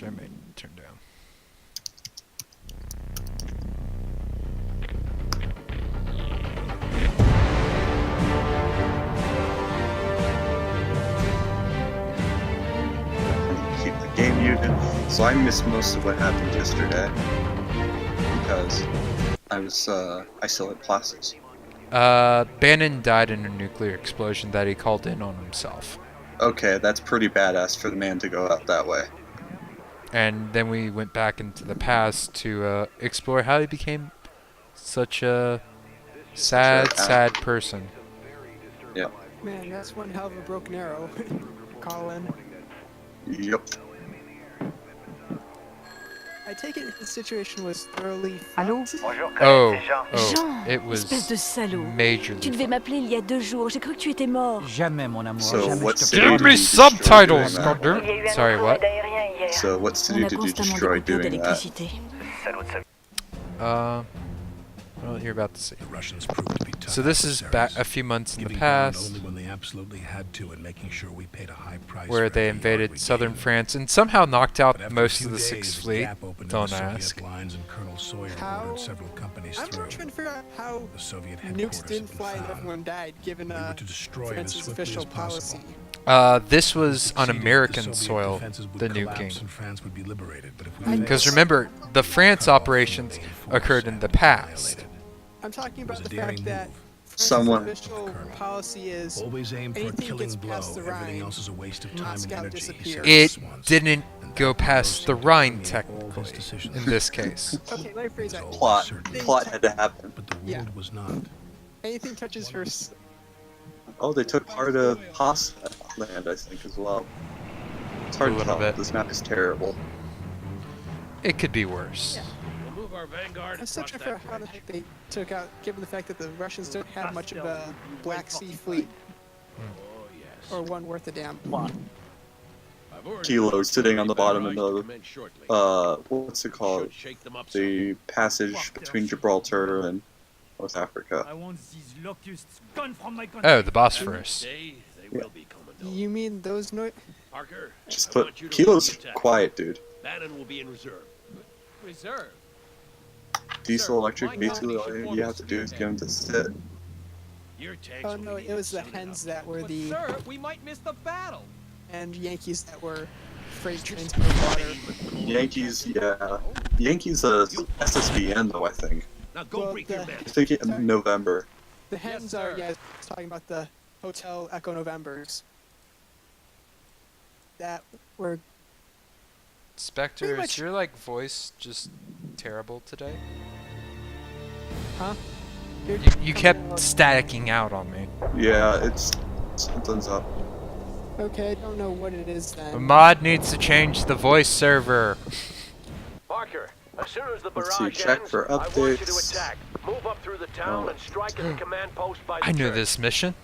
gosh, I may turn down. Keep the game muted. So I missed most of what happened yesterday because I still had classes. Bannon died in a nuclear explosion that he called in on himself. Okay, that's pretty badass for the man to go out that way. And then we went back into the past to explore how he became such a sad person. Yeah. Man, that's one hell of a broken arrow. Colin. Yep. I take it the situation was thoroughly Allô? fucked. Oh, Jean, it was espèce de salaud. majorly. Tu devais m'appeler il y a 2 jours. J'ai cru que tu étais mort. Jamais, mon amour. So jamais what je te city Give did me you destroy subtitles, doing that? goddamn. Sorry, what? So what On city a did you constamment destroy des coupures doing that? d'électricité. What you're about to see. The Russians proved to be tough So this is back adversaries, a few months in the giving ground past, only when they absolutely had to, and making sure we paid a high price where for they every yard we invaded gave southern them. France and somehow knocked But out after a most few of the days, Sixth a Fleet. gap opened in Don't the Soviet ask. lines, and Colonel Sawyer How? ordered several companies I'm through. not trying to figure out how The Soviet nukes headquarters didn't had been fly and found. everyone died, given We were to destroy it as France's swiftly official as possible. policy. This was on If we succeeded, American the Soviet soil, defenses would the collapse nuking. and France would be liberated. But if we Because failed, remember, the France cut off operations the main force occurred in the and past. annihilated. I'm talking It was about a the daring fact that move. France's Someone- official policy is Always aim for a anything killing gets blow. past the Everything Rhine, else is a waste of time and Moscow energy. he disappears. said It this once, didn't and go that past the seemed to Rhine, permeate all his technically, decisions. in this case. Okay, let me phrase that. Plot. They Plot took- had to happen. But the Yeah. world was not. Anything touches her. Oh, they took part of Haas land, I think, as well. It's hard A to little tell. bit. This map is terrible. It could be worse. We'll move our vanguard I'm still across trying to figure out that how the bridge. heck they took out, given the fact that the Russians don't have much of a Black Sea fleet, Oh, yes. or one worth a damn. I've ordered Kilo sitting on the bottom of barrage to the, commence shortly. what's it called? Should shake them up some. The passage between Gibraltar and North Africa. I want these locusts gone from my country. Oh, the Bosphorus. They will be commandant. You mean those Parker, Just I want you put to Kilo's lead the attack. quiet, dude. Bannon will be in reserve. Reserve. Diesel electric my V2, company all should you form have a to do is spearhead. get him to sit. Your tanks Oh will no, be it was the soon hens enough. that were But the sir, we might miss the battle. and Yankees that were freight trains for water. Yankees, yeah. Yankees, SSBN though, I think. Now go Well, break your the- men. I think in November. The hens Yes, are, sir. yeah, I was talking about the Hotel Echo Novembers. That were, Spectre, Pretty is much- your like voice just terrible today? huh? You kept staticking out on me. Yeah, it's something's up. Okay, I don't know what it is The then. mod needs to change the voice server. Parker, as soon as the Let's see, barrage check ends, for I want you to updates. attack. Move up through the town Oh. and strike at the command post by the I knew church. this mission.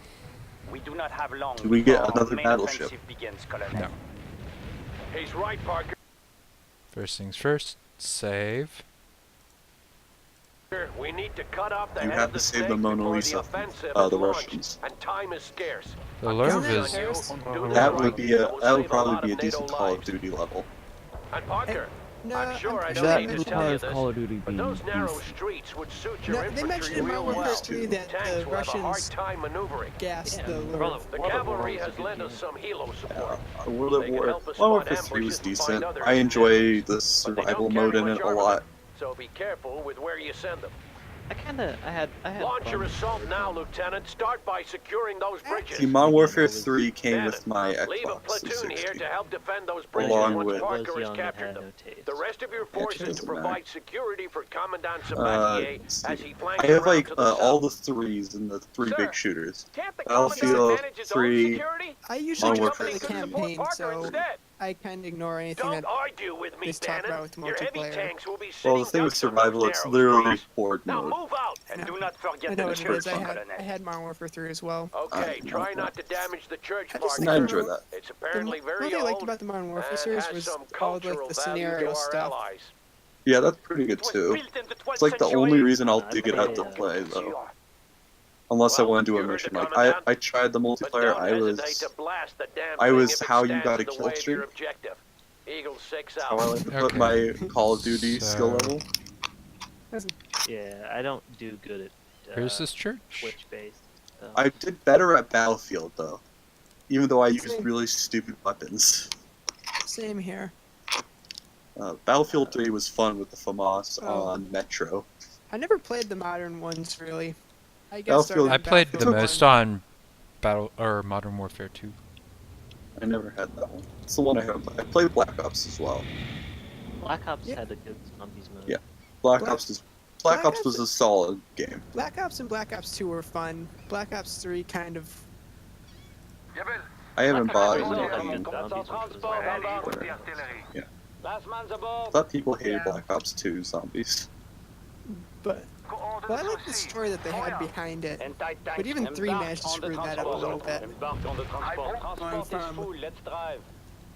We do not have long. Do we get before another main battleship? offensive begins, Colonel. No. He's right, Parker. First things first, save. We need to cut off the You head have of the to save the snake Mona before Lisa, the offensive the is launched, Russians. and time is scarce. The I'm lure counting on is- you. Do this That right. would be It a will that would save a probably lot be a of NATO decent Call of lives. Duty level. And Parker, No, I'm sure I I'm don't sure need to they tell you mentioned- this, Call of Duty but being those narrow beef. streets would suit No, your they mentioned infantry in real Modern Warfare well. 3 that Tanks the will have a hard Russians time maneuvering. gassed the lure. The cavalry has lent us some helo support. World of They can War, help us Modern spot Warfare 3 was ambushes and find decent. others I in enjoy ambush. the But they survival don't mode carry in much it a armament, lot. so be careful with where you send them. I had Launch your fun. assault now, Lieutenant. Start by securing those bridges. See, Modern Warfare 3 came Bannon, with my leave a Xbox platoon here 360. to help defend those bridges Along once with- Parker Was has young captured and them. had no taste. The rest of your force is to doesn't provide matter. security for Commandant Sabatier let's as see. he flanks I have around like to the all south. the threes and the three Sir, big shooters. Can't the Battlefield Commandant manage his own 3, security? I usually Modern just play Warfare the 3. campaign, Parker so instead. I kind of ignore anything Don't that. argue with me, Let's talk Bannon. about with Your heavy multiplayer. tanks will be Well, the sitting thing with ducks on those survival, it's narrow literally streets. horde Now mode. move out. And do not I forget know the what it church, is. Colonel. I had Modern Warfare 3 as well. Okay, I try love not that. to damage the church, I just And Parker. I enjoy that. It's The, apparently very what I liked old about the Modern Warfare and series has was some all like cultural the value scenario to our stuff. allies. Yeah, that's pretty good It was too. built in the 12th It's like the century. only reason I'll dig it out to play though. Unless I Well, want to do you a heard the mission. Like commandant. I tried the But multiplayer. don't I hesitate was to blast the damn I thing was if it how you stands got a in the kill way of streak. your objective. Eagle 6 How I out. like to put Okay, my Call of Duty skill so- level. Yeah, I don't do good at Here's this church. Twitch based. I did better at Battlefield though, even though I used really stupid weapons. Same here. Battlefield 3 was fun with the FAMAS Oh. on Metro. I never played the modern ones really. I guess Battlefield- I played the Battlefield most 1. on Modern Warfare 2. I never had that one. It's the one I haven't played. I played Black Ops as well. Black Ops Yeah. had a good zombies mode. Yeah. Black Black- Ops Black Ops Ops- was a solid game. Black Ops and Black Ops 2 were fun. Black Ops 3 kind of. I haven't bought Black Ops any. had good zombies, which was Yeah. Last man's I aboard. thought people hated Yeah. Black Ops 2 zombies. But I like the story that they had behind it. Anti-tank. But even 3 Embark managed to on the screw that up a little transport. bit. Embark on the transport. Transport is from- full. Let's drive.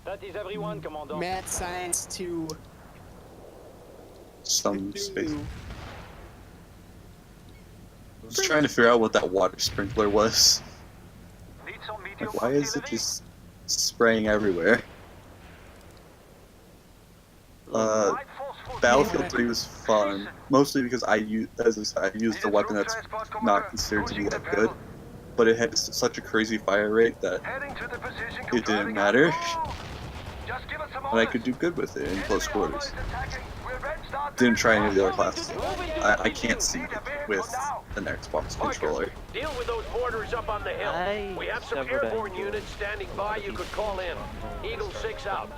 That is everyone, Commandant. Mad Science to. Some space. to I was trying to figure out what that water sprinkler was. Like, why is it just spraying everywhere? Battlefield 3 was fun, mostly because I used, as I said, I used a weapon that's not considered to be that good, but it had such a crazy fire rate that it didn't matter, and I could do good with it in close quarters. Didn't try any of the other classes. I can't see it with an Xbox controller. Deal with those mortars up on the hill. I We have some discovered I airborne enjoy units standing by. You could call in. Eagle 6 out.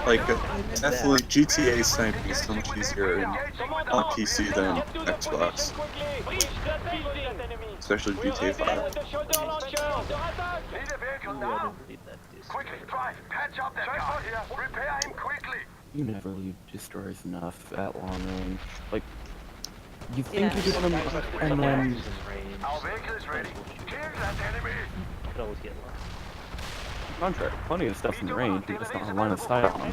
Like, definitely GTA Sniper is so much easier on PC than Xbox, especially GTA 5. Ooh, I didn't read that disc. You never leave destroyers enough at long range. Like, you think you're doing them, and then Could always get lost. contrary, plenty of stuff in range, you just don't have line of sight on them.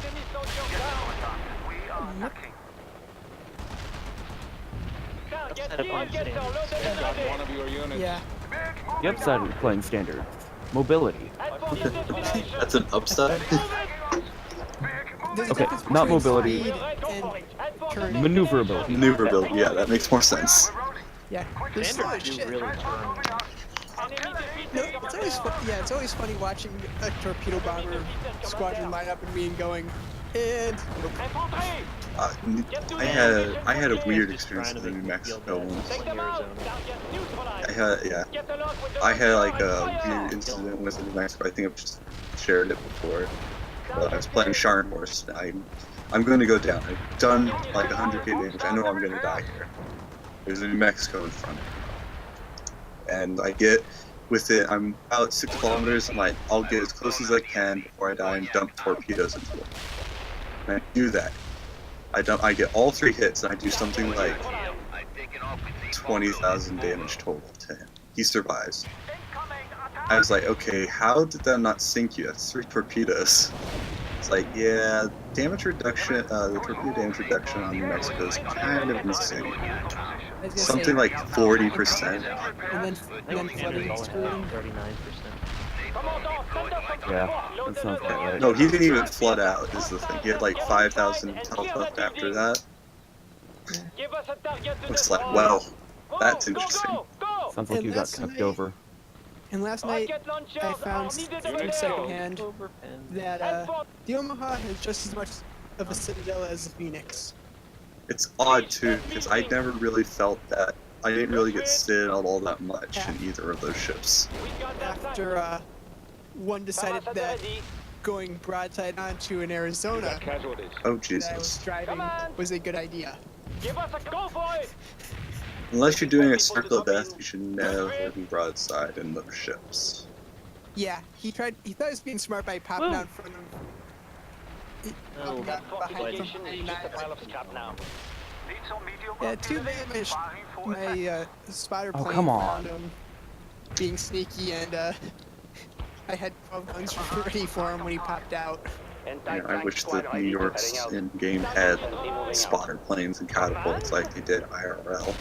Set up on standards. yeah. The upside of playing standards, mobility. That's an upside? There's a Okay, difference not between mobility. speed and turning. Maneuverability. Maneuverability, yeah, that makes more sense. Yeah. There's so much Standards do shit. really turn. No, it's always it's always funny watching a torpedo bomber squadron line up and me and going, and I had a weird experience Trying to in New make me feel Mexico bad once. in Arizona. I had like a weird incident with New Mexico. I think I've just shared it before. But I was playing Sharn Horse. I'm going to go down. I've done like 100k damage. I know I'm going to die here. There's a New Mexico in front of me. And I get with it, I'm about 6 kilometers. I'm like, I'll get as close as I can before I die and dump torpedoes into it. And I do that. I get all 3 hits and I do something like 20,000 damage total to him. He survives. I was like, okay, how did that not sink you? That's 3 torpedoes. It's like, yeah, damage reduction, the torpedo damage reduction on New Mexico is kind of insane. I was gonna Something say, like 40%. and then flooding screwed him. 39%. Yeah, that sounds about right. No, he didn't even flood out, is the thing. He had like 5,000 health left after that. It's like, well, that's interesting. Sounds like And you got last kept night- over. And last night I found secondhand that the Omaha has just as much of a citadel as the Phoenix. It's odd too, because I never really felt that. I didn't really get citadel all that much in either of those ships. After one decided that going broadside onto an Arizona Oh that I was Jesus. driving was a good idea. Give us a go for it. Unless you're doing a circle of death, you should never be broadside in those ships. Yeah, he thought he was being smart by popping Woo. out in front of Oh, behind Fortification from is just a pile of scrap now. Yeah, too bad my spotter Oh, plane come on. found him being sneaky, and I had 12 guns ready for him when he popped out. Yeah, I wish that New York's in-game had spotter planes and catapults like they did IRL.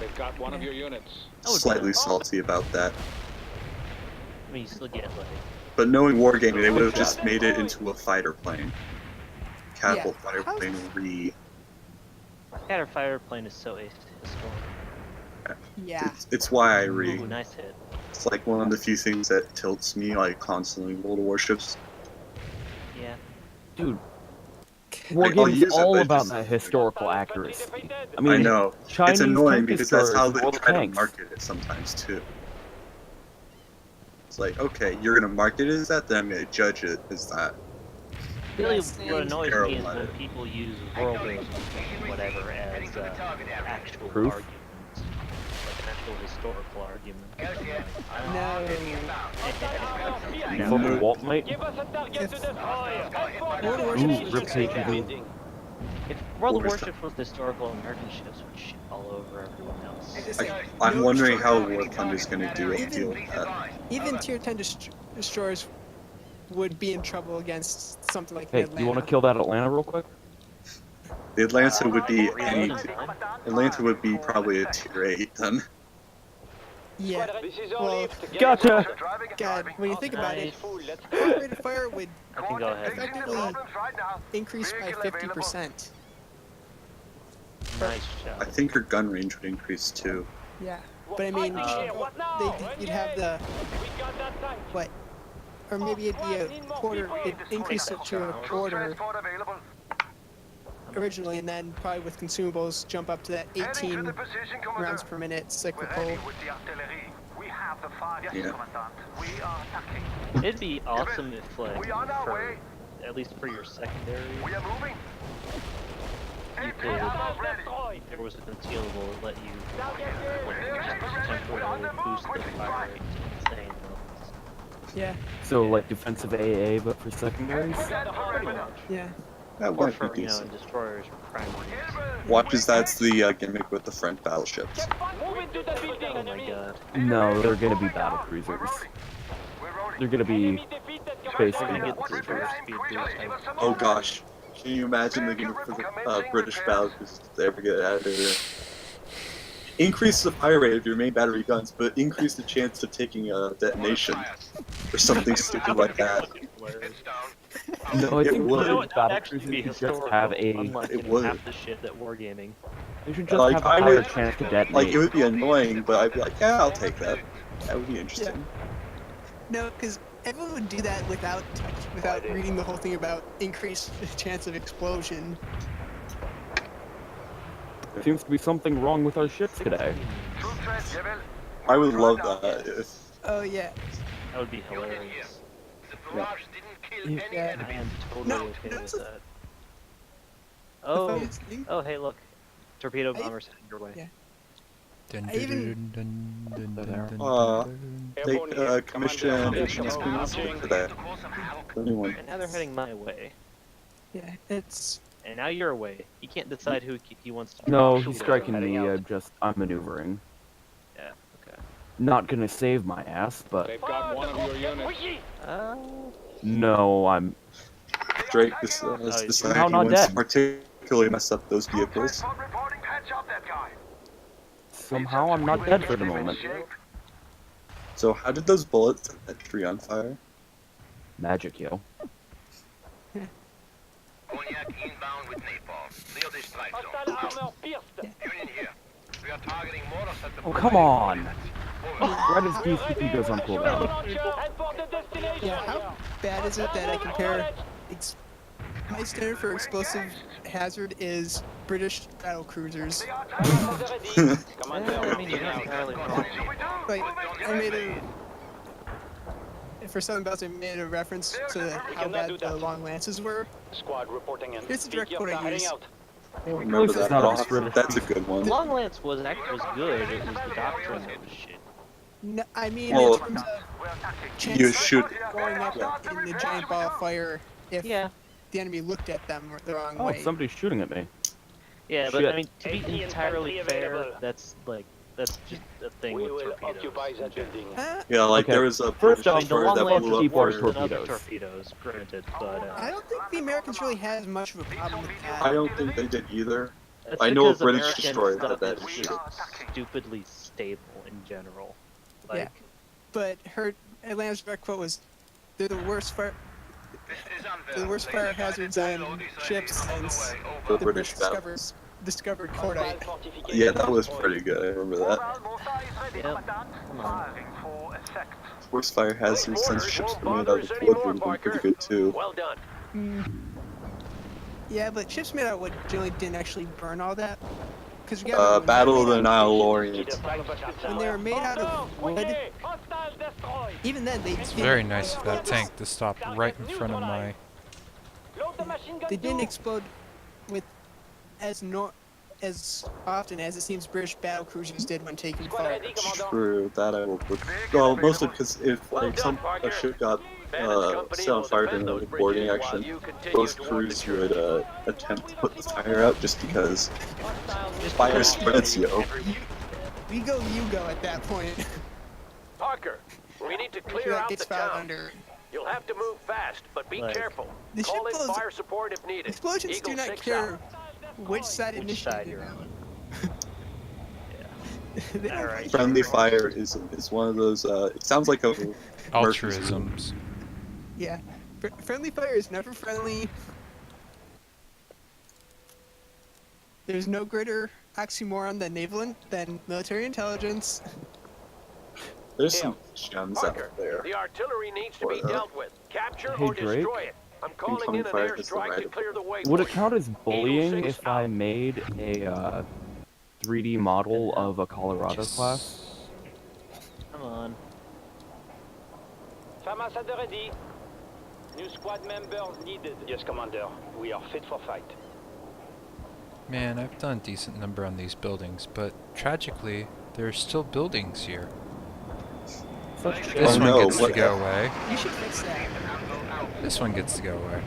They've got one of your units. Slightly salty about that. I mean, you still get like. But knowing Wargaming, they would have just made it into a fighter plane. Catapult fighter plane Catter fire plane is so historic. Yeah. It's why I Ooh, nice hit. It's like one of the few things that tilts me like constantly in World of Warships. Yeah. Dude, Like, Wargaming use is it, all but about just- that historical accuracy. I mean, I know. Chinese It's annoying tank because that's how they destroyers try to tanks. market it sometimes too. It's like, okay, you're gonna market it as that, then I'm gonna judge it as that. Really, Yes, what annoys terrible me is at when it. people use world or whatever as actual Proof? arguments, like an actual historical argument. No. You fucking Walt, mate. Give us a target to If- destroy. World of Ooh, Warships was rip just page like, review. If World of What was Warships was historical, American ships would shit all over everyone else. just like, I'm no wondering how destroyer- War Thunder's gonna deal with that. Even tier 10 destroyers would be in trouble against something like Hey, the Atlanta. you want to kill that Atlanta real quick? The Atlanta would be Reloading any. time. Atlanta would be probably a tier 8 then. Yeah. This is our Well, lift. Get Gotcha. God, when you think about it, Nice. full. Let's heart rate of fire would I can go ahead. effectively increase by 50%. Nice I shot. think her gun range would increase too. Yeah. But I mean, What now? you'd have the, We got that tank. what? Or maybe it'd be a quarter, it'd increase it to a quarter originally, and then probably with consumables jump up to that 18 rounds per minute cyclical. Yeah. It'd be awesome if, like, for, at least for your secondary, you could, if there was a concealable that let you, like, just temporarily boost the fire rate to insane levels. Yeah. So, like defensive AA, but for secondaries? Pretty much. Yeah. That Or would for, be you know, decent. destroyers or primaries. Watch as that's the gimmick with the French battleships. Move into the building. Oh my god. No, they're gonna be battle cruisers. They're gonna be Enemy defeated. basically Gonna battle get the cruisers. speed boost. Oh gosh. Can you imagine the gimmick for the British battleships if they ever get added in? Increase the fire rate of your main battery guns, but increase the chance of taking a detonation. Or something stupid like that. No, I It think would. You know British what? That'd battle actually cruisers be should just historical, have a. unlike, It you know, would. half the shit that Wargaming. They should just Like, have a I higher would- chance to detonate. Like, it would be annoying, but I'd be like, yeah, I'll take that. That would be interesting. No, because everyone would do that without reading the whole thing about increased chance of explosion. There seems to be something wrong with our ships today. I would love that if. Oh yeah. That would be hilarious. Yeah. I am totally No, okay no, with it's a- that. The Oh, funniest thing- oh, hey, look. Torpedo I- bombers heading your way. Yeah. Dun, I even- dun, dun, dun, There. dun, Uh, dun, dun. Take commission HD's for that. Anyone. And now they're heading my way. Yeah. It's And now you're away. He can't decide who he wants to. No, shoot he's at. striking me. I'm maneuvering. Yeah. Okay. Not gonna save my ass, but They've got one of your units. no, I'm. Drake has you're decided now he not wants to dead. particularly mess up those vehicles. Somehow I'm not dead for the moment. So how did those bullets set that tree on fire? Magic, yo. Hostile armor pierced. Oh, come on! Right as DCP goes on cooldown. Launcher, head for the destination. yeah. How bad is it that I compare? My standard for explosive hazard is British battle cruisers. I mean, you're not entirely wrong. Like I made a. For Southern Belts, I made a reference to how bad the long lances were. Squad reporting in. Here's the direct Peak quote I Yopta heading use. out. Remember This is that? not Oh, Oxford. that's a good one. Long Lance was good. It was the doctrine that was shit. No, I mean Well, in terms of chance You should. going up in the giant ball of fire if Yeah. the enemy looked at them the wrong Oh, way. somebody's shooting at me. Yeah, but Shit. I mean, to be entirely fair, that's just a thing We with will torpedoes. occupy that building. Yeah, like Okay. there was a First British off, I mean, the destroyer Long that Lance blew is up Deepwater worse for. than other torpedoes. torpedoes, granted, but I don't think the Americans really had much of a problem with that. I don't think they did either. that's I know a because British American destroyer had stuff that is shit. just stupidly stable in general. Like, Yeah. But Atlanta's direct quote was, "They're the worst fire hazards on ships since The the British battle. discovered cordite." Yeah, that was pretty good. I remember that. Yep. Come on. Worst fire hazards since ships were made out of wood would have been pretty good too. Well done. Yeah, but ships made out of wood generally didn't actually burn all that. Because Battle of the Nile Orient. when they were made out of wood, even then they It's didn't, very nice of that tank to stop right in front of my... they didn't explode with as often as it seems British battle cruisers did when taking fire. True, that I will put. Well, mostly because if like a ship got set on fire during the boarding action, most crews would attempt to put the fire out just because fire spreads, yo. We go Yugo at that point. Parker, we need to clear Sure, that out gets the filed town. under. You'll have to move fast, but be Like, careful. The ship Call in goes- fire support if needed. Explosions Eagle do not 6 care out. which side Which initiated side you're them. on? They don't Alright. Friendly fire is one of those. It sounds like a Altruisms. Yeah. Friendly fire is never friendly. There's no greater oxymoron than military intelligence. There's some gems Parker, out there. the artillery needs to be Or, dealt with. Capture Hey, or Drake? destroy it. I'm calling in an Incoming fire has the airstrike right to of- clear the way. Would for it you. count as bullying Eagle 6 if I out. made a 3D model of a Colorado class? Come on. Famasade ready. New squad members needed. Yes, Commander. We are fit for fight. Man, I've done a decent number on these buildings, but tragically, there are still buildings here. This Oh, one no, gets to what- go away. You should fix that. This one gets to go away.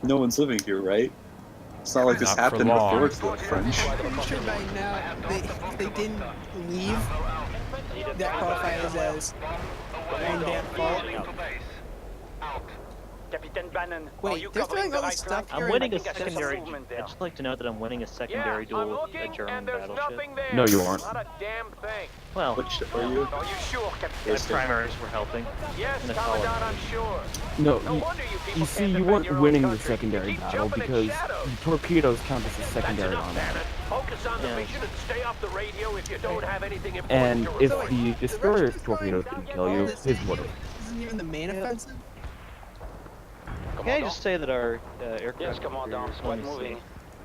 No one's living here, right? It's not like this Not for happened long. before the French. I'm sure by now, if they didn't leave, that qualifies as own damn fault. Captain Bannon, are Wait, you they're covering throwing the all right this stuff flank? here. I'm winning a I think I sense secondary. movement there. I'd just like to note that I'm winning a secondary Yeah, duel I'm with a looking, German and there's battleship. nothing there. No, you aren't. Not a damn thing. Well, Which ship are you? Are you sure, my Captain? Yes, sir. primaries were helping. Yes, in a Commandant, colony. I'm sure. No, No wonder you people you see, can't you defend weren't your own winning the country. secondary Keep battle jumping at because shadows. the torpedoes count as a That's secondary enough, on Bannon. that. Focus on the Yeah. mission and stay off the radio if you don't have anything important And to if report. the destroyer's torpedoes didn't kill you, his would've. This isn't even the main offensive. Can I just say that our aircraft Yes, Commandant. carriers, Squad let me moving. see,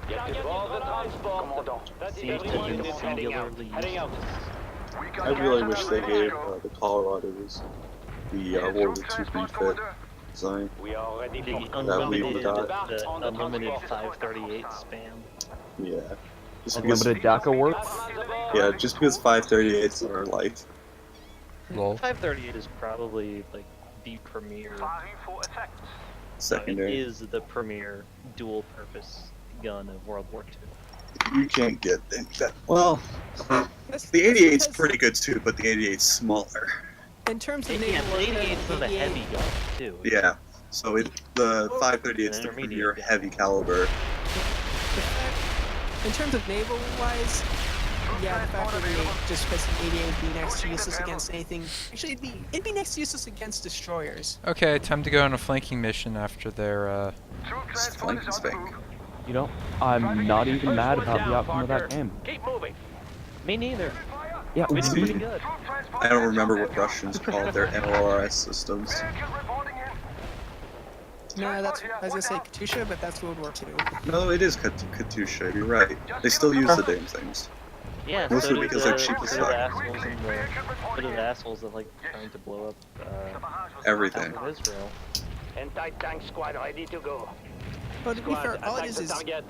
Get involved in transport. Commandant. That is seems to everyone. be singularly Heading out. I really wish they gave the Colorados the World War II refit design. We are ready the for we unlimited, would die. the on the unlimited transport. 538 spam. Yeah. Just because, Unlimited DACA works? yeah, just because 538s are life. Lol. 538 is probably like the premier. Secondary. It is the premier dual-purpose gun of World War II. You can't get that. Well, That's- the 88's that's pretty good too, but the 88's smaller. In terms of Yeah, naval the warfare, 88 is a 88 heavy gun too. Yeah. So the 538's the Intermediate premier gun. heavy caliber. In terms of naval-wise, yeah, the fact that they just because the 88 would be next to useless against anything. Actually, it'd be next to useless against destroyers. Okay, time to go on a flanking mission after their, Just flank and spank. You know, I'm not even mad about the outcome of that game. Keep moving. Me neither. Yeah, We did pretty we, good. I don't remember what Russians call their NORS systems. No, that's I was gonna say Katusha, but that's World War II. No, it is Katusha, you're right. They still use the damn things. Yeah, Mostly so because did they're the, cheap as so did the fuck. assholes in the, so did the assholes that like trying to blow up Everything. half of Israel. Anti-tank squad ready to go. But to be Squad, fair, all it attack is the is target.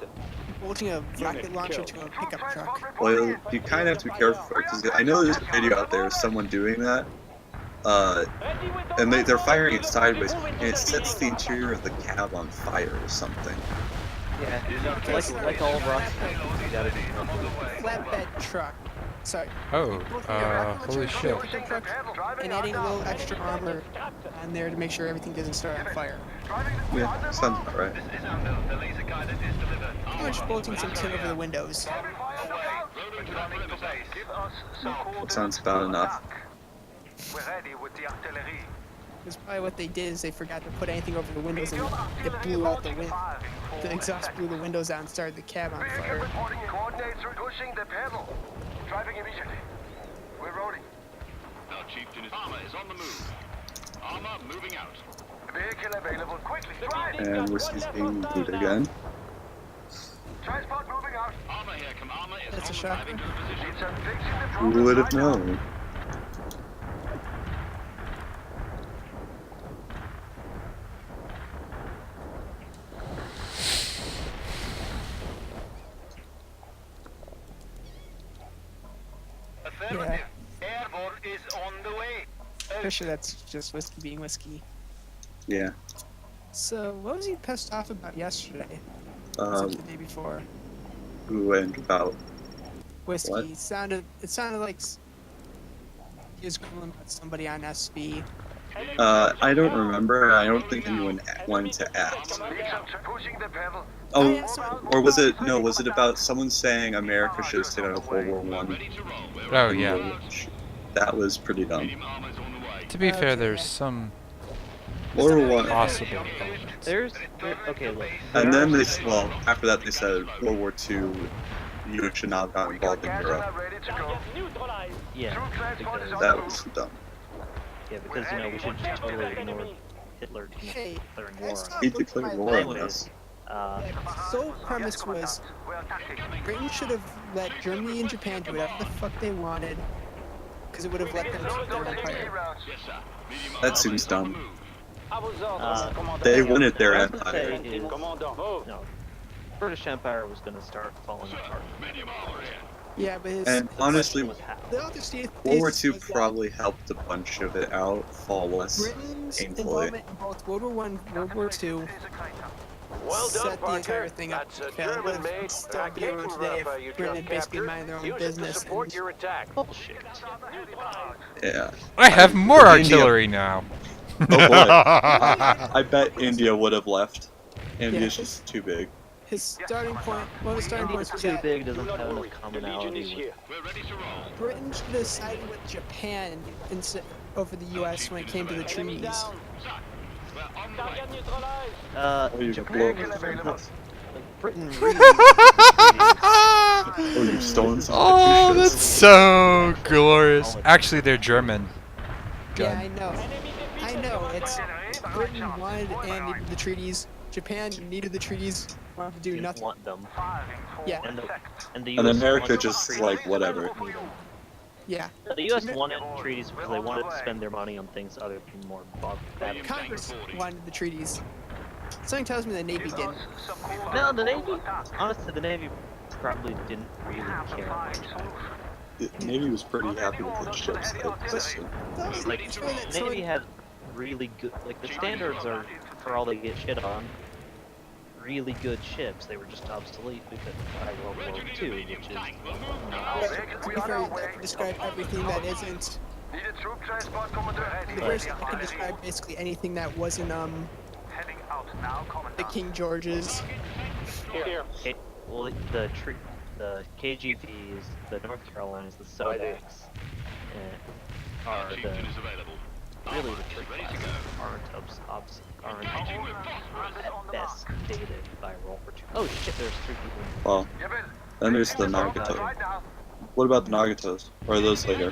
bolting a rocket launcher to a pickup truck. Well, you kind of have to be careful because I know there's a video out there of someone doing that. And they're firing it sideways, and it sets the interior of the cab on fire or something. Yeah, like all rockets, you gotta be careful. Flatbed truck. Sorry. oh, Bolting a rocket holy launcher to shit. a pickup truck and adding a little extra armor on there to make sure everything doesn't start on fire. Yeah, sounds about right. Pretty much bolting some tin over the windows. That sounds about enough. Because probably what they did is they forgot to put anything over the windows and it blew out the wind. The exhaust blew the windows out and started the cab on fire. Pushing the pedal. Driving immediately. We're rolling. Our chieftain is armor is on the move. Armor moving out. Vehicle available quickly. Drive. And whiskey's being moved again. Transport moving out. Armor here, come armor is That's a on shocker. driving to a position. It's a fixing the Who problem would have right now. known? Affirmative. Airborne is on the way. Pretty sure that's just whiskey being whiskey. Yeah. So, what was he pissed off about yesterday? Was it the day before? Who and about? Whiskey. What? It sounded like he was calling about somebody on SB. I don't remember. I don't think anyone wanted to ask. Pushing the pedal. Oh, or was it? No, was it about someone saying America should have stayed out of World War One? Oh yeah. That was pretty dumb. Medium armor is on the way. To be fair, there's some World War One. possible elements. Okay, look. And then they, well, after that they said World War Two, you should not have got involved in Europe. Ready to go. Yeah, because That was dumb. we should just totally ignore Hitler Hey, declaring war that's on not He looking declared my war way. on us. us. Sole premise was Britain should have let Germany and Japan do whatever the fuck they wanted, because it would have let them keep their empire. Yes, sir. Medium That armor seems is on the dumb. move. They wanted their What I would say empire. is, Commandant, move. no, British Empire was going to start falling apart. Medium armor here. Yeah, but his And honestly, Was how. the other thesis World War Two was that probably helped a bunch of it out fall less Britain's painfully. involvement in both World War One, World War Two Well done, set the entire Parker. thing up That's to a fail. It would German have made. still be around today if Britain had basically minded their own Use it to business. support And, your attack. Bullshit. Yeah. I have more India- artillery now. Oh boy. I bet India would have left. India's Yeah. just too big. his starting point, one of the starting India's points was too that big, doesn't Do not have worry. enough The Legion is commonality here. with We're ready to roll. Britain should have sided with Japan instead over the U.S. when it came to the treaties. We're on the way. Oh, you Japan blow- was like, Britain really Oh, you've stolen some Oh, that's Confucius. so glorious. Actually, they're German. Yeah, Gun. I know. I know. It's Britain wanted and needed the treaties. Japan needed the treaties. Wanted to do didn't nothing. want them. Yeah, And the And US America wanted just treaties. like whatever. yeah. The US wanted treaties because they wanted to spend their money on things other than more battle. Congress wanted the treaties. Something tells me the Navy didn't. No, the Navy. Honestly, the Navy probably didn't really care. The Navy was pretty happy with the ships that existed. Like, the Navy had really good. Like, the standards are, for all they get shit on, really good ships. They were just obsolete because of World War II, which is. To be fair, that can describe everything that isn't. Needed troop transport, Commander. The version that can describe basically anything that wasn't Heading out now, the Commandant. King George's. Here. Well, the KGVs, the North Carolinas, the Sodaks, are the Chieftain is available. really the trick classes aren't at best dated by World War II. Oh shit, there's 3 people. Well, then there's the Nagato. Right now. What about the Nagatos? Or are those later?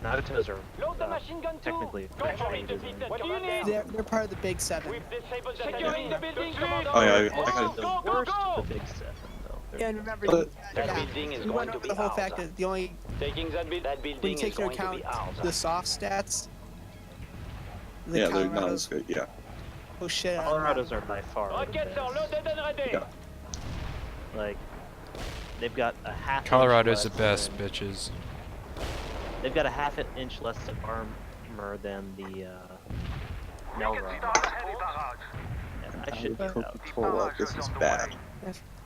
Nagatos are Load the machine gun too. technically Go French for it, raiders. defeated. What do you need? They're part of the Big Seven. We've disabled the securing the building, Commander. Oh, yeah, I Go, got The go, go, worst go. of the Big Seven, though. They're- Yeah, and remember, But- That building is we going went to over be the whole ours. fact that the only Taking that when you building is take into going to account be ours. the soft stats, the Yeah, they're not Colorados, as good. Yeah. oh shit, Colorados are by far the Rockets are best. loaded and ready. Yeah. Like, they've got a half. Colorado's the inch best, less bitches. They've got a half an inch less of armor than the Melrod. Yeah, I should get out. Coca-Cola, this is bad.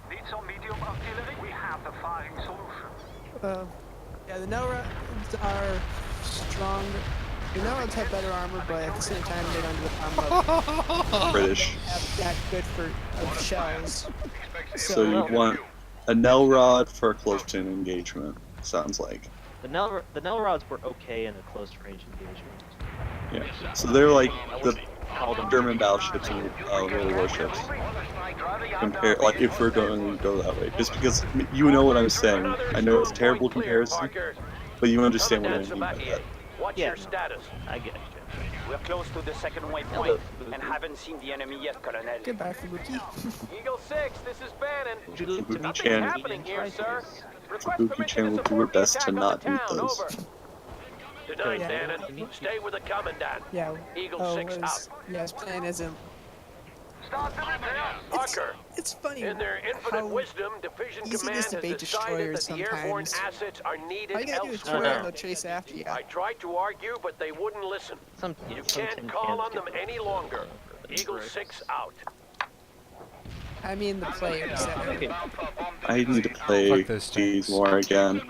Need some medium artillery? We have the firing solution. yeah, the Nelrods are strong. The Nelrods have better armor, but at the same time, they don't do the problem of British. have that good for shells. So you want a Nelrod for close-in engagement. sounds like. The Nelrods were okay in a close range engagement. Yeah. So they're like the Call them German battleships and World War ships. Compare, like, if we're going to go that way, just because you know what I'm saying. I know it's a terrible comparison, but you understand what I mean by that. What's Yeah, your status? I get it. We're close to the second waypoint and haven't seen the enemy yet, Colonel. Goodbye, Fubuki. Eagle 6, this is Bannon. Fubuki Nothing's Chan. happening here, sir. Request Fubuki permission Chan to will do her support the best to attack on not the do town. those. Over. Tonight, Yeah. Bannon. Stay with the commandant. Yeah. Eagle 6 out. Yeah, I was playing as him. Start the repair. Parker. It's funny In their infinite how wisdom, Division easy it Command is to has bait decided destroyers that the airborne sometimes. assets are needed all you gotta do is elsewhere. try and they'll chase after you. I tried to argue, but they wouldn't listen. Some, You some can't tin call cans on them get any longer. broken. Eagle 6 out. I mean the players. Okay. I need to play Fuck those these tanks. more again.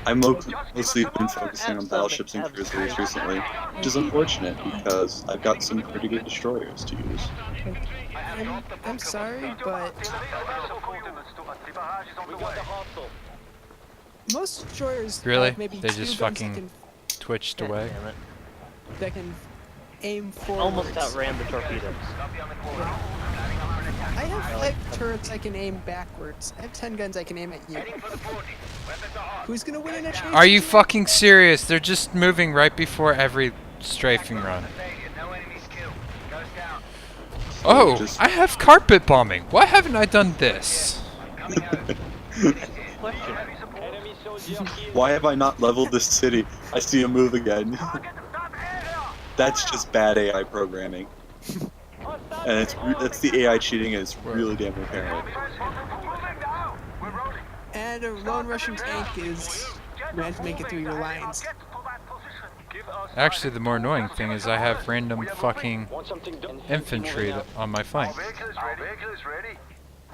I'm mostly been focusing on battleships and cruisers recently, which is unfortunate because I've got some pretty good destroyers to use. I'm sorry, but We got the hostile. most destroyers Really? have maybe They two just guns fucking twitched God away. damn it. that can aim forward. Almost outran the torpedoes. I have 5 turrets I can aim backwards. I have 10 guns I can aim at you. Who's gonna win in a chase? Are you fucking serious? They're just moving right before every strafing run. Oh, Just- I have carpet bombing. Why haven't I done this? Question. Enemy soldier killed. Why have I not leveled this city? I see him move again. That's just bad AI programming. And that's the AI cheating, and it's really damn apparent. And a lone Russian tank is managed to make it through your lines. Actually, the more annoying thing is I have random fucking Want something done? infantry on my flank. Our vehicle is ready.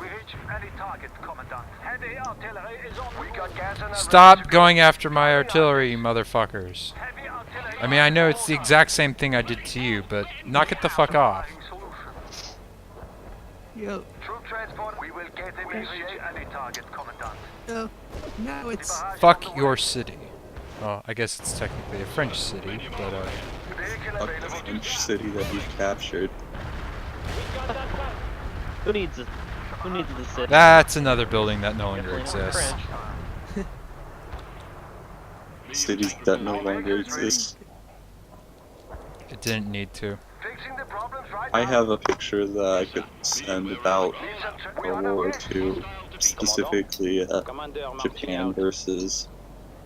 We reach any target, Commandant. Heavy artillery is on. We got gas and Stop going after my artillery, you motherfuckers. heavy artillery. I mean, I know it's the exact same thing I did to you, but knock it the fuck off. Yo, Troop transport. We will get them. We reach any target, Commandant. no, now it's Fuck your city. Well, I guess it's technically a French city, but Vehicle Fuck the French city that you've captured. Who needs it? Who needs the city? that's another building that no longer Definitely not exists. French. Cities that no longer exist. It didn't need to. Fixing the problems right I now. have a picture that I could send about World War II, specifically Commander marching Japan out. versus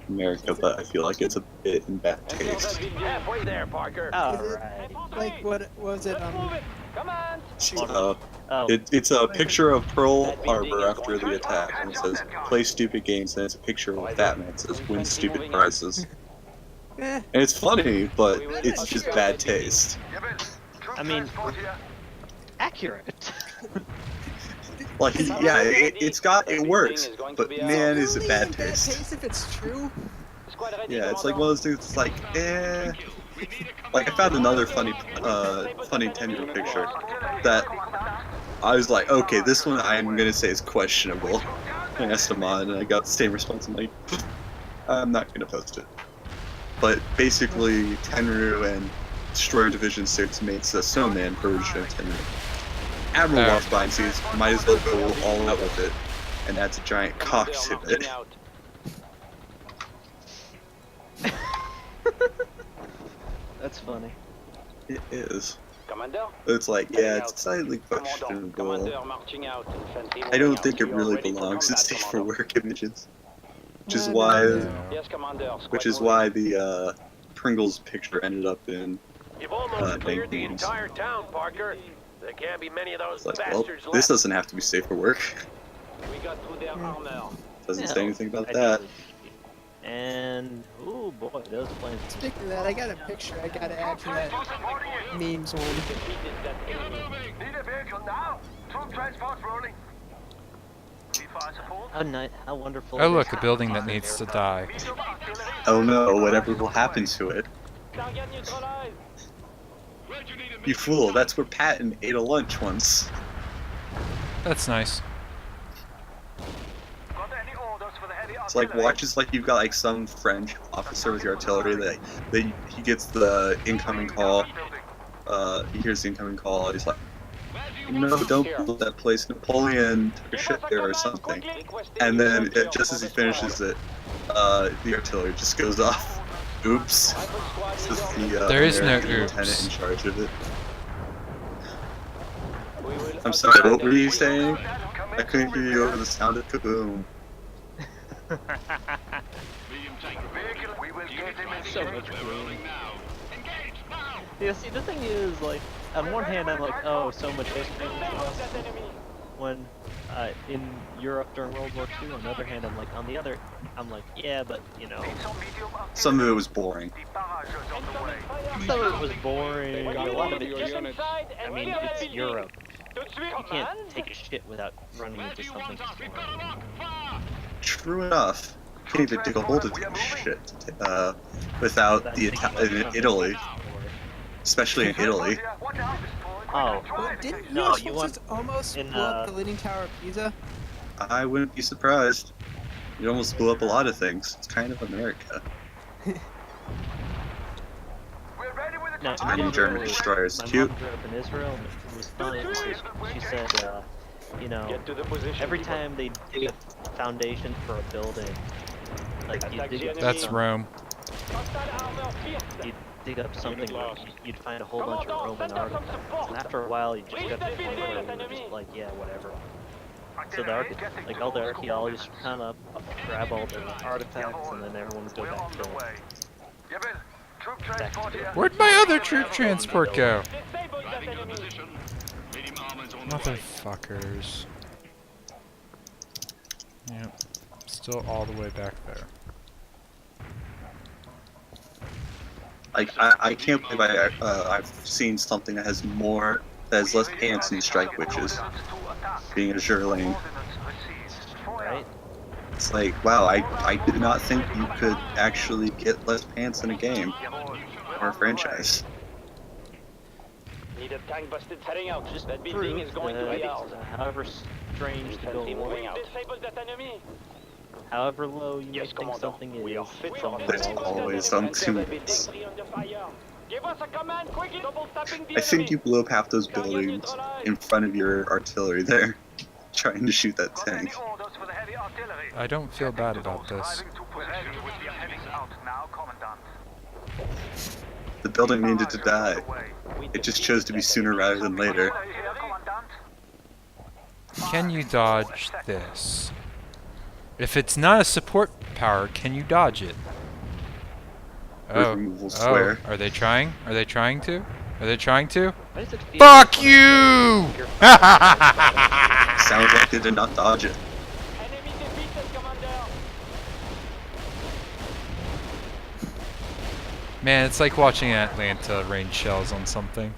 America, but I feel like it's a bit in bad taste. Halfway there, Parker. Alright. like what was it? Come on. Oh, It's a picture of Pearl Harbor after the attack, and it says "Play stupid games," and it's a picture of Batman. It says "Win stupid prizes," Eh, and it's funny, but it's just bad taste. I mean, accurate. Like, yeah, it works, but man, is it only bad in taste. if it's true. Squad ready, Yeah, it's like Commandant. one of those things. It's like, eh. Like I found another funny 10-year picture that I was like, okay, this one I'm gonna say is questionable. And I asked him on, and I got the same response. I'm like, I'm not gonna post it. But basically, Tenru and Destroyer Division 6 makes a snowman version of Tenru. Admiral walks by and sees, might as well go all out with it, and adds a giant cock Commander to it. marching out. That's funny. It is. Commander. It's like, yeah, it's slightly Commandant. questionable. Commander marching out. Infantry I don't moving think out. it You are really ready for belongs in combat, safe for Commander. work images. Which is No, why, Yes, Commander. Squad which is moving. why the Pringles picture ended up in. You've almost cleared the games. entire town, Parker. There can't be many of those It's like, well, bastards this left. doesn't have to be safe for work. We got through their armor. Doesn't Yeah, say anything about I that. do. And oh boy, those planes. Speaking of that, I got a picture I gotta add to that memes one. Defeated that enemy. Need a vehicle now. Troop transport's rolling. Need fire support. How wonderful. Oh it look, is a to building have that an needs to aircraft. die. Medium artillery. Oh no, whatever will happen to it. Target neutralized. You fool, that's where Patton ate a lunch once. That's nice. Got any orders for the heavy It's like watch as like you've got like some French officer with your artillery that he gets the incoming call. He hears the incoming call. He's like, no, don't blow that place. Napoleon took a shit there or something. And then just as he finishes it, the artillery just goes off. Oops. This is the There is no American lieutenant oops. in charge of it. I'm sorry, what were you saying? I couldn't hear you over the sound of kaboom. We will get him in So much room. Yeah, see, the thing is, like, on one hand, I'm like, oh, so much history when in Europe during World War II. On the other hand, I'm like, yeah, but you know, Some of it was boring. some of it was boring. A lot of it just, I mean, it's Europe. You can't take a shit without running into something. True enough. Can't even dig a hole to do shit without the in Italy, especially in Italy. Oh, Well, didn't no, US you forces want almost in, blow up the Leaning Tower of Pisa? I wouldn't be surprised. It almost blew up a lot of things. It's kind of America. no, Too many German destroyers. My Cute. mom grew up in Israel, and it was funny. She said, you know, Get to the position. every time they dig a foundation for a building, like you dig up That's some- Rome. you'd dig up something, where you'd find a whole bunch of Roman artifacts, and after a while, you just got to the point where you were just like, yeah, whatever. So the like all the archaeologists would come up, grab all the artifacts, and then everyone would go back to Where'd my other troop transport go? Motherfuckers. Yep. Still all the way back there. Like I can't believe I've seen something that has less pants than Strike Witches. Being a Zerling. right? It's like, wow, I did not think you could actually get less pants in a game or a franchise. Need a tank busted setting out. Just That building prove is going to be ours. however strange the goal, Moving out. Disable that enemy. however low you Yes, may think Commander. something is, We are fit for something There's else. always something else. Under fire. Give us a command, quick! Double tapping the I think you blew up half those buildings in front of your artillery there, trying to shoot that tank. I don't feel bad about this. The building needed to die. It just chose to be sooner rather than later. Can you dodge this? If it's not a support power, can you dodge it? Oh, Removal square. are they trying? Are they trying to? Are they trying to? Why does it feel Fuck like you! Sounds like they did not dodge it. Enemy defeated, Commander. Man, it's like watching Atlanta rain shells on something.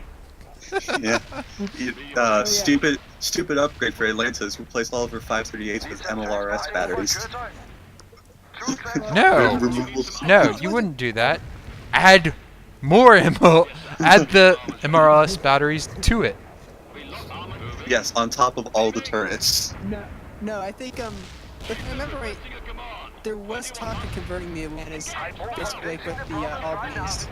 Yeah. Stupid upgrade for Atlantis. Replace all of her 538s with MLRS batteries. No, Removal- no, you wouldn't do that. Add more ammo. Add the MRLS batteries to it. Yes, on top of all the turrets. No, I think if I remember right, there was talk of converting the Atlantis basically like with the Albanese.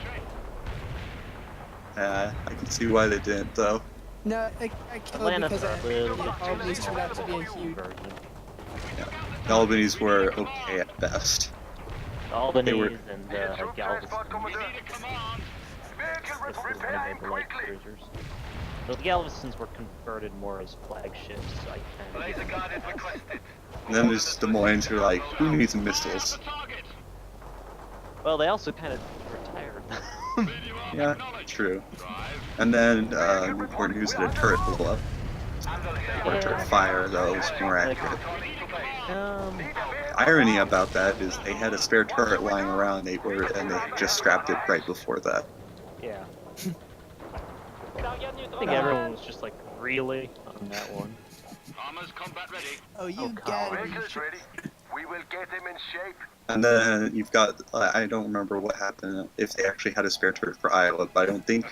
I can see why they didn't, though. No, I killed Atlanta because for a little the bit Albanese turned out to be a huge. version. The Albanese were okay at best. The Albanese were- and Galveston. This was when they made the light cruisers. So the Galvestons were converted more as flagships, so I kind of get it. And then there's Des Moines who are like, who needs missiles? Well, they also kind of retired. Yeah, true. And then Newport News had a turret blow up. Or a turret fire, though, is more accurate. Irony about that is they had a spare turret lying around, and they just scrapped it right before that. Yeah. I think everyone was just like, really? On that one. Oh, you come gotta on. be We will get him in shape. And then you've got, I don't remember what happened, if they actually had a spare turret for Iowa, but I don't think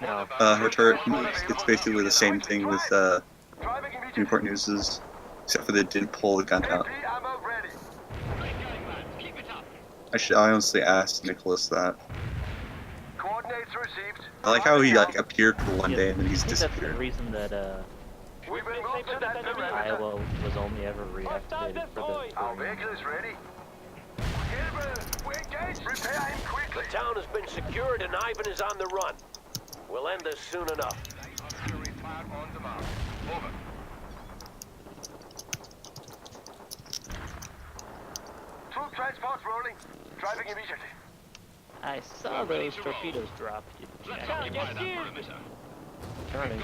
No. her turret, it's basically the same thing with Newport News's, except for they didn't pull the gun out. I honestly asked Nicholas that. Coordinates received. I like how he like appeared for one day and then I he's think that's the disappeared. reason that We've been moved to that perimeter. Iowa was only ever reactivated for the Our vehicle is ready. Gilbert, we engage. Repair him quickly. The town has been secured and Ivan is on the run. We'll end this soon enough. Artillery fire on the mark. Over. Troop transports rolling. Driving immediately. I saw those torpedoes drop. You turning.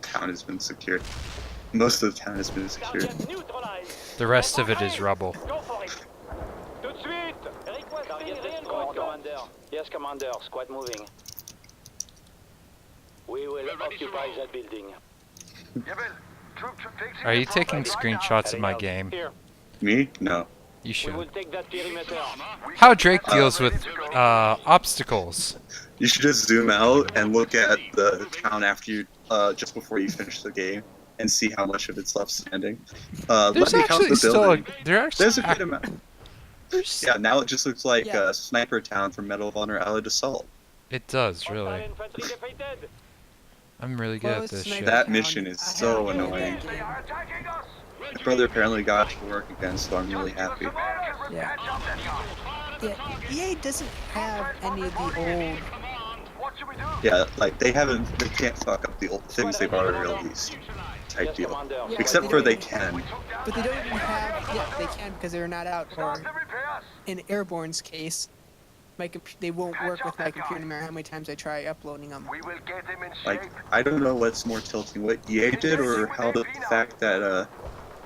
Town has been secured. Most of the town has been secured. The rest of it is rubble. Go for it. Tout de suite. Commander. Yes, Commander. Squad moving. We will occupy that building. Jebel, troop fixing Are the you front taking line. screenshots of my game? Here. Me? No. You We should. will take that perimeter. How Drake deals with obstacles. You should just zoom out and look at the town after you, just before you finish the game, and see how much of it's left standing. Let There's me count actually the still building. there's There's a good amount. there's- Yeah, now it just looks like Yeah. Sniper Town from Medal of Honor Allied Assault. It does really. Infantry defeated. I'm really good Well, at this Sniper shit. That Town, mission is I so haven't played annoying. that They game. are attacking us. My brother apparently got to work again, so I'm really happy. American Yeah. repair job that's on. Yeah, EA doesn't have any of the old. What should we do? Yeah, like they can't fuck up the old things they've already released. Type Yes, deal. Commander. Yeah, Except but for they don't- can. But they don't even have. Yeah, they can because they're not out. Or Start the repairs. in Airborne's case, they won't work with my computer no matter how many times I try uploading them. We will get them in Like, shape. I don't know what's more tilting, what EA did or how the fact that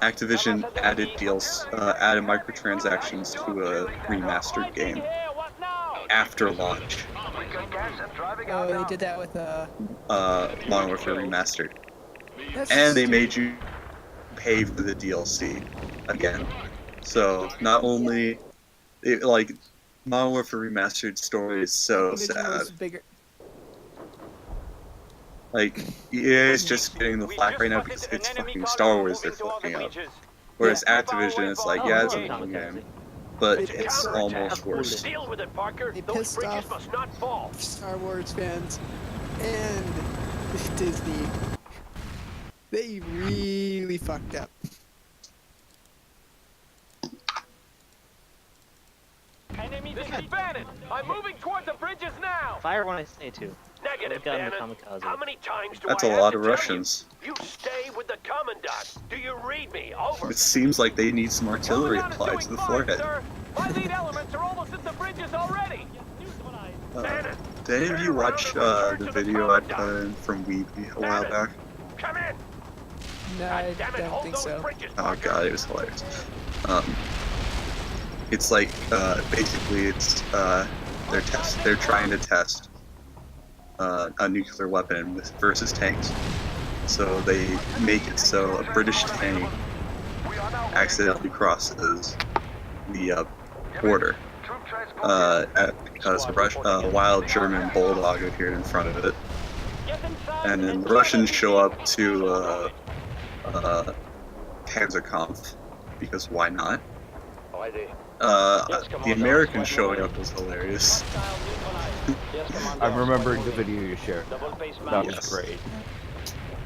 Activision added deals, added microtransactions to a remastered game after launch. We got gas and driving Oh, out they now. did that with Modern Warfare Remastered. That's And they made you pay for the DLC again. So not only, like, Modern Warfare Remastered story is so individuals sad. bigger. Like, EA is just getting the flack right now because it's fucking Star Wars they're fucking up. Whereas Activision is like, yeah, it's a fun game, but it's almost worse. Deal with it, Parker. They Those pissed bridges off- must not fall. Star Wars fans and Disney. They really fucked up. This is Bannon. I'm moving toward the bridges now. Fire when I say to. Negative, Got the Bannon. kamikaze. How many times do That's I a have lot to of tell Russians. You stay with the Commandant. Do you read me? Over. It seems like they need some artillery Commandant is applied doing to the fine, forehead. sir. My lead elements are almost at the bridges already. Bannon, Did any of you watch the video I put in from Weeby a while back? come in. No, I Damn it, don't hold think those so. bridges, Oh Parker. god, it was hilarious. It's like basically it's they're trying to test a nuclear weapon versus tanks. So they make it so a British tank accidentally crosses the border because a wild German bulldog appeared in front of it, Get inside and then the Russians show up to Panzerkampf because why not? Ready. The Americans showing up was hilarious. Yes, Commander. I'm remembering the video you shared. Double pace That man. was Yes. great.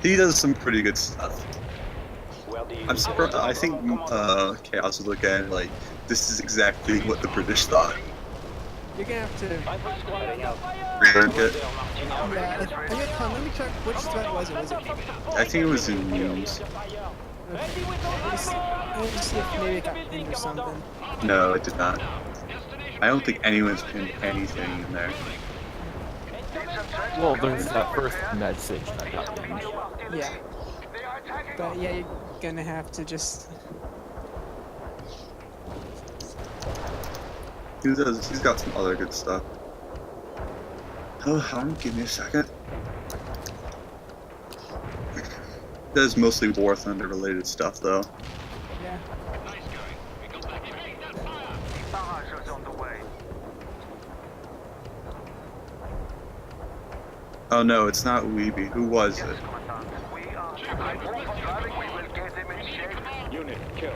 He does some pretty good stuff. Where do you I'm surprised. I think Chaos would look at it like this is exactly what the British thought. You're gonna have to. Rifle squad under fire. Rework it. Yeah, let me check which thread was it. Was it? I think it was in memes. Okay. Let me see if maybe it got pinned or something. No, it did not. I don't think anyone's pinned anything in there. Well, there's that first message that got pinned. Yeah. But yeah, you're gonna have to just. He's got some other good stuff. Oh, give me a second. Does mostly War Thunder related stuff though. Yeah. Barrage is on the way. Oh no, it's not Weeby. Who was it? Yes, Commandant. We are driving. We will get them in shape. Unit kill.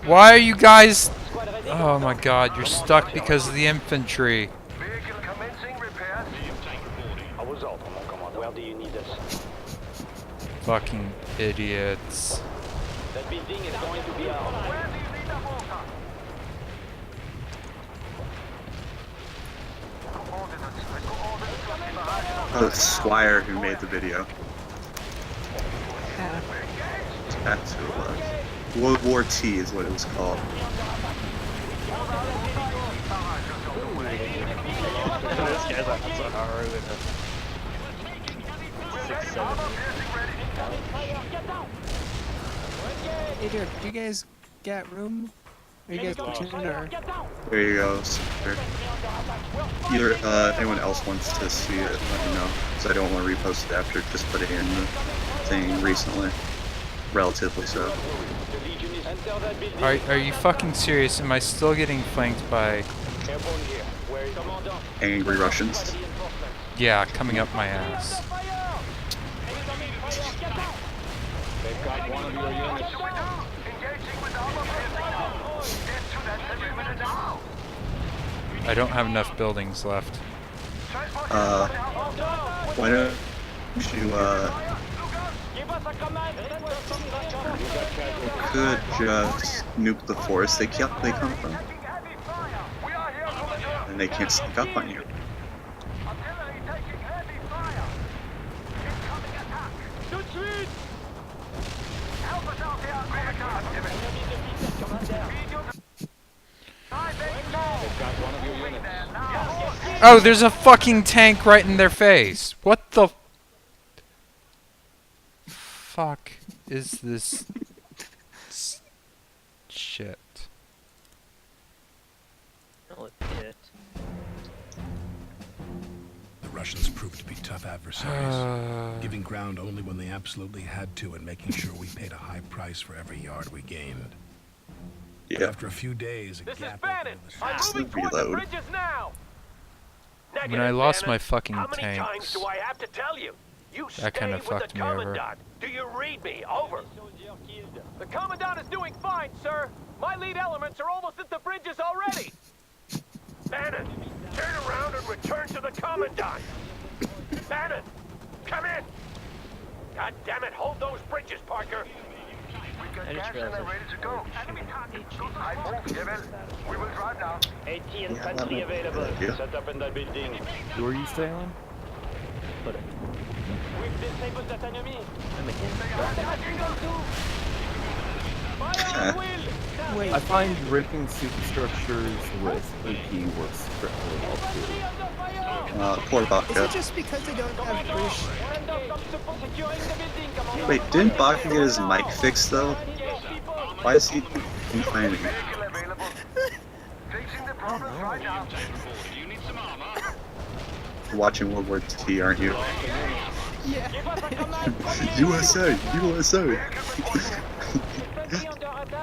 Why are you guys Oh my god, you're stuck because of the infantry. Vehicle commencing repairs. I was out, mon commandant. Where do you need us? Fucking idiots. That building is going to be ours. Where do you need a mortar? Coordinates. The coordinates will be behind us. The Squire who made the video. Yeah. That's who it was. World War T is what it was called. This guy's on Sahara with a 6-7. Hey, Derek, do you guys got room? Are you guys platoon or? There you go, sir. Either anyone else wants to see it, let me know. Because I don't want to repost it after just put it in the thing recently. Relatively so. Are you fucking serious? Am I still getting flanked by... Angry Russians. Yeah, coming up my ass. They've got one of your units. Engaging with armor piercing. Get to that every minute now. I don't have enough buildings left. Why don't you, could just nuke the forest they come from. And they can't sneak up on you. Artillery taking heavy fire. Incoming attack. Help us out here, They've got one of your units. Oh, there's a fucking tank right in their face! What the... fuck is this... shit? The Russians proved to be tough adversaries, giving ground only when they absolutely had to and making sure we paid a high price for every yard we gained. But Yeah. after a few days, a This is gap Bannon. opened in the I'm Just moving toward the reload. bridges now. When I lost Bannon. my fucking How many times tanks, do I have to tell you? You that kinda stay with fucked the me over. commandant. Do you read me? Over. The commandant is doing fine, sir. My lead elements are almost at the bridges already. Bannon, turn around and return to the commandant. Bannon, come in. God damn it, hold those bridges, Parker. We got I just realized ready to go. Enemy target. I move, Devil. We will drive now. AT infantry available. Yeah. Set up in that building. Who are you sailing? We've disabled that enemy. Eh. Wait, I find ripping superstructures with AP works really well too. Poor is Baka. it just because they don't have British? Wait, didn't Baka get his mic fixed though? Why is he complaining? Vehicle available. Fixing the problems right now. You're watching World War T, aren't you? Yeah. USA! USA!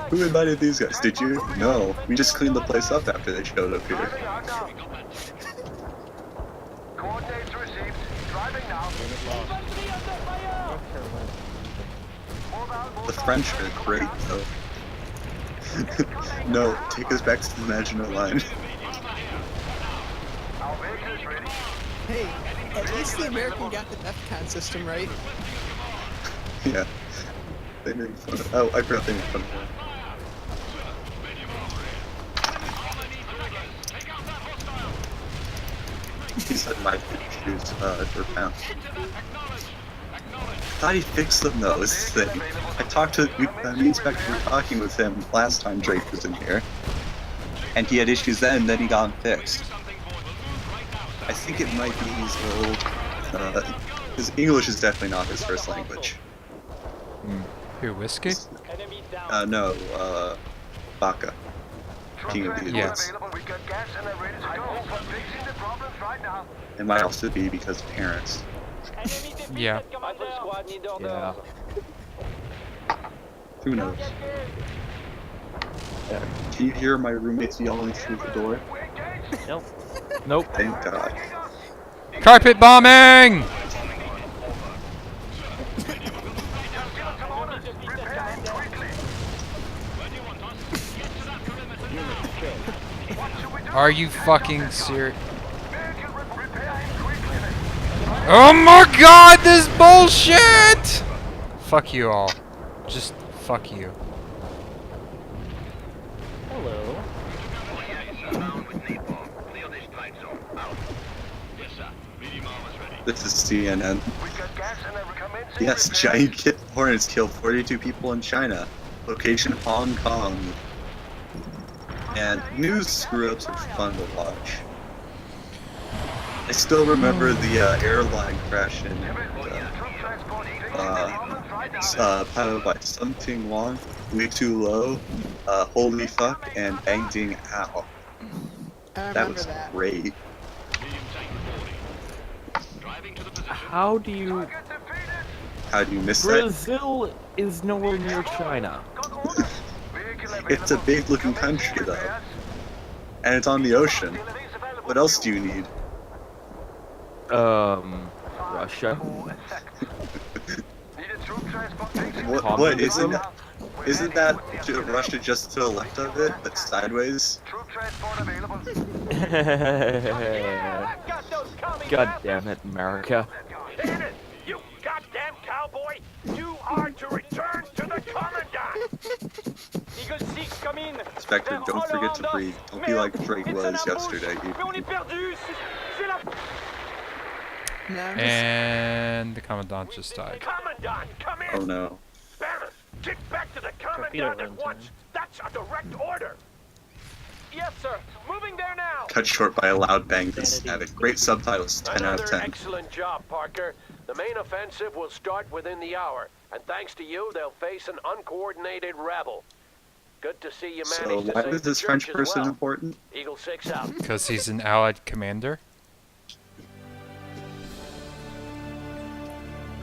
Who invited these guys? Did you? No. We just cleaned the place up after they showed up here. Driving out now. Coordinates received. Driving now. The French are great though. No, take us back to the Maginot Line. Our vehicle is ready. Hey, at least the American got the DEFCON system right. Yeah. They made fun of. Oh, I forgot they made fun of that. He said my shoes were found. I thought he fixed them though, is the thing. I talked to the inspector were talking with him last time Drake was in here. And he had issues then he got them fixed. I think it might be his old his English is definitely not his first language. Here, whiskey? No, Baka. King of the Yeah. Idiots. We got gas and are ready to go. Fixing the problems right now. It might also be because of parents. Yeah. Yeah. Who knows? Yeah. Can you hear my roommates yelling through the door? Nope. Nope. Thank God. Carpet bombing! Are you fucking serious? Oh my god, this bullshit! Fuck you all. Just fuck you. Hello. This is CNN. Yes, giant hornets kill 42 people in China. Location Hong Kong. And news screw-ups are fun to watch. I still remember the airline crash in piloted by Something Wong, Way Too Low, Holy Fuck, and Bang Ding Ow. I That remember was that. great. How do you... How do you miss that? Brazil is nowhere near China. It's a big looking country though. And it's on the ocean. What else do you need? Russia. What isn't that Russia just to the left of it, but sideways? God damn it, America. Shannon, you goddamn cowboy! You are to return to the Commandant! Eagle 6, come in! Spectre, don't forget to breathe. Don't be like Drake was yesterday. Now I'm just And the Commandant just died. Commandant, come in! Oh no. Banner, get back to the Torpedo Commandant at runs, once! That's a direct order! Yes, sir. Moving there now! Cut short by a loud bang for static. Great subtitles, 10 out of 10. Excellent job, Parker. The main offensive will start within the hour, and thanks to you, they'll face an uncoordinated rabble. Good to see you So managed to why save is the this church French as person well. important? Eagle 6 out. Because he's an allied commander?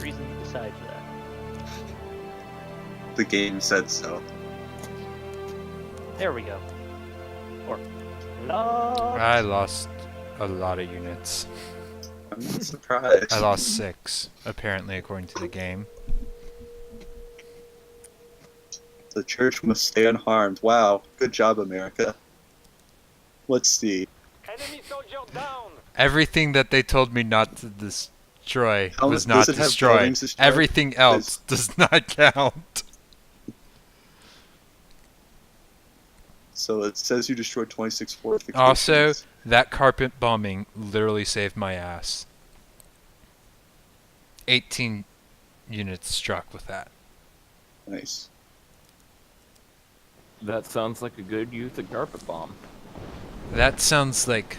Reason besides that. The game said so. There we go. Or lost. I lost a lot of units. I'm not surprised. I lost 6, apparently, according to the game. The church must stay unharmed. Wow, good job, America. Let's see. Enemy soldier down. Everything that they told me not to destroy How was much not does it have destroyed. buildings destroyed? Everything else does not count. So it says you destroyed 26 fortifications. Also, that carpet bombing literally saved my ass. 18 units struck with that. Nice. That sounds like a good use of carpet bomb. That sounds like